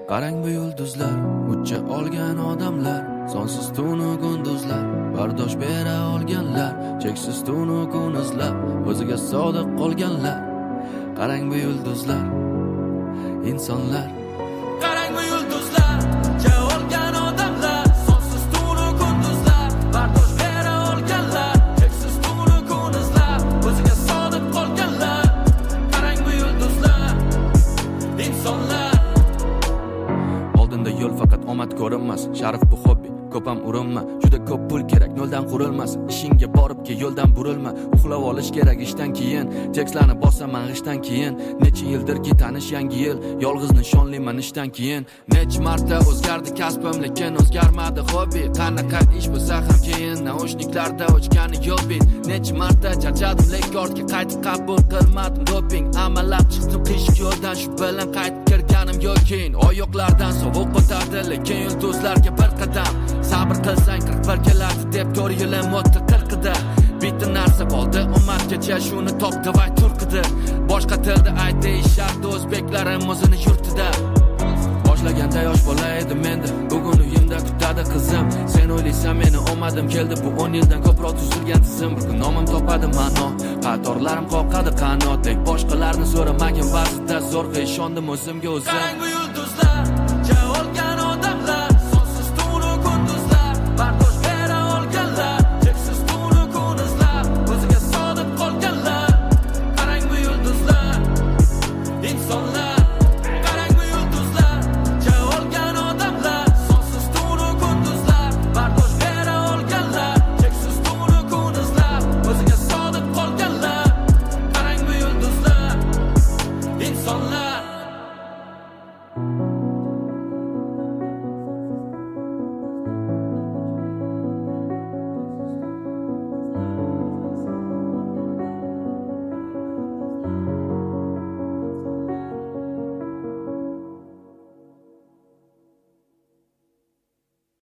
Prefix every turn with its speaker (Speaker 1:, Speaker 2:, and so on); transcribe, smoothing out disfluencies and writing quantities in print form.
Speaker 1: Qarang bu yulduzlar, ucha olgan odamlar, sonsiz tunu kunduzlar, bardosh bera olganlar, cheksiz tunu kunuzlar, o'ziga sodiq qolganlar. Qarang bu yulduzlar, insonlar. Qarang bu yulduzlar, ucha olgan odamlar, sonsiz tunu kunduzlar, bardosh bera olganlar, cheksiz tunu kunuzlar, o'ziga sodiq qolganlar. Qarang bu yulduzlar, insonlar. Oldinda yo'l faqat omad ko'rinmas, sharif bu hobbi, ko'p ham urinma, juda ko'p pul kerak, noldan qurilmas, ishingga borib ke yo'ldan burilma, uxlab olish kerak ishdan keyin, tekstlarni bosaman g'ishdan keyin, necha yildirki tanish yangi yil, yolg'iz nishonliman ishdan keyin, necha marta o'zgardi kasbim, lekin o'zgarmadi hobbi, qanaqa ish bo'lsa ham keyin, naushniklarda o'chgani yo'q bit, necha marta charchadim, lekin ortga qaytib qabul qilmadim doping, amallab chiqdim qiyshiq yo'ldan, shu bilan qaytib kirganim yo'q keyin, oyoqlardan sovuq o'tadi, lekin yulduzlarga bir qadam, sabr qilsang 41 keladi deb 4 yilim o'tdi 40da. Bitta narsa bo'ldi, ummatgacha shuni topdi va turqidi. Boshqa tilda ayt deyishardi o'zbeklarimiz o'zini yurtida. Boshlaganda yosh bola edim endi, bugun uyimda kutadi qizim. Sen o'ylaysan meni omadim keldi, bu 10 yildan ko'proq tuzilgan tizim. Bir kun nomim topadi ma'no, qatorlarim qoqadi qanot, boshqalarni so'ramagin ba'zida zo'rg'a ishondim o'zimga o'zim.